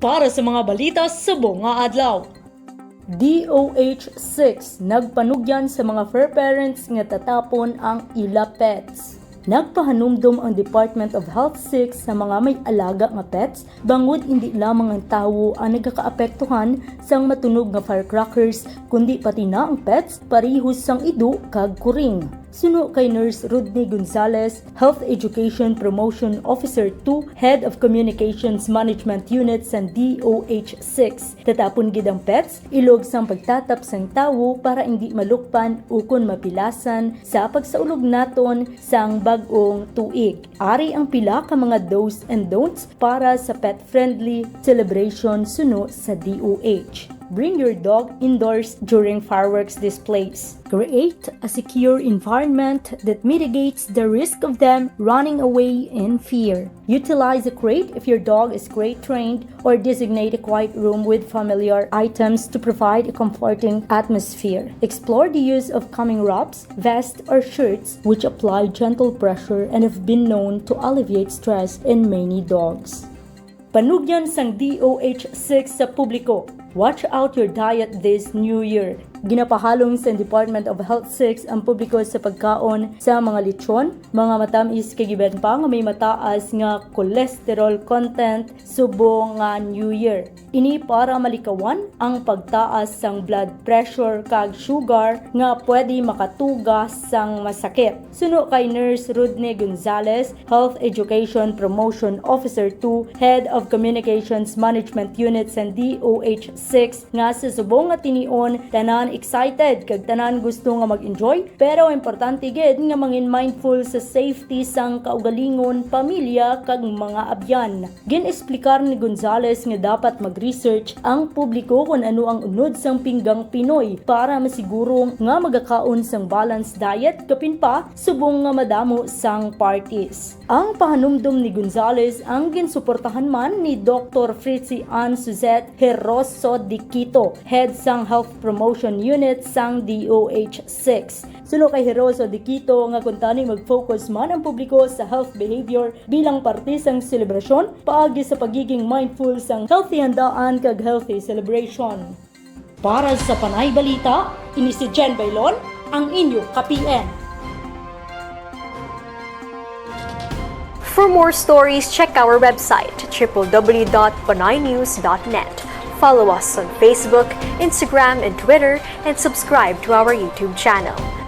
Para sa mga balita sa buong adlaw. DOH-6 nagpanugyan sa mga fur parents nga tatapon ang ila pets. Nagpahanumdom ang Department of Health 6 sa mga may alaga nga pets bangod hindi lamang ang tawo ang nagkakaapektuhan sang matunog nga firecrackers kundi pati na ang pets parihos sang idu kag kuring. Suno kay Nurse Rodney Gonzalez, Health Education Promotion Officer 2, Head of Communications Management Unit sa DOH-6. Tatapon gid ang pets, ilog sang pagtatap sang tawo para hindi malukpan ukon mapilasan sa pagsaulog naton sang bag-ong tuig. Ari ang pila ka mga do's and don'ts para sa pet-friendly celebration suno sa DOH. Bring your dog indoors during fireworks displays. Create a secure environment that mitigates the risk of them running away in fear. Utilize a crate if your dog is crate trained or designate a quiet room with familiar items to provide a comforting atmosphere. Explore the use of calming wraps, vests, or shirts which apply gentle pressure and have been known to alleviate stress in many dogs. Panugyan sang DOH-6 sa publiko. Watch out your diet this new year. Ginapahalong sa Department of Health 6 ang publiko sa pagkaon sa mga lechon, mga matamis kay giban pa nga may mataas nga cholesterol content subong nga New Year. Ini para malikawan ang pagtaas sang blood pressure kag sugar nga pwede makatugas sang masakit. Suno kay Nurse Rodney Gonzalez, Health Education Promotion Officer 2, Head of Communications Management Unit sa DOH-6 nga sa subong nga tinion tanan excited kag tanan gusto nga mag-enjoy pero importante gid nga mangin mindful sa safety sang kaugalingon pamilya kag mga abyan. Gin-esplikar ni Gonzales nga dapat mag-research ang publiko kung ano ang unod sang pinggang Pinoy para masiguro nga magakaon sang balanced diet kapin pa subong nga madamo sang parties. Ang pahanumdom ni Gonzales ang ginsuportahan man ni Dr. Pamati-an Suzette Heroso de Quito, Head sang Health Promotion Unit sang DOH-6. Suno kay Heroso de Quito nga kuntani mag-focus man ang publiko sa health behavior bilang parte sang selebrasyon paagi sa pagiging mindful sang healthy handaan kag healthy celebration. Para sa Panay Balita, ini si Jen Baylon, ang inyo ka-PN. For more stories, check our website www.panaynews.net. Follow us on Facebook, Instagram, and Twitter, and subscribe to our YouTube channel.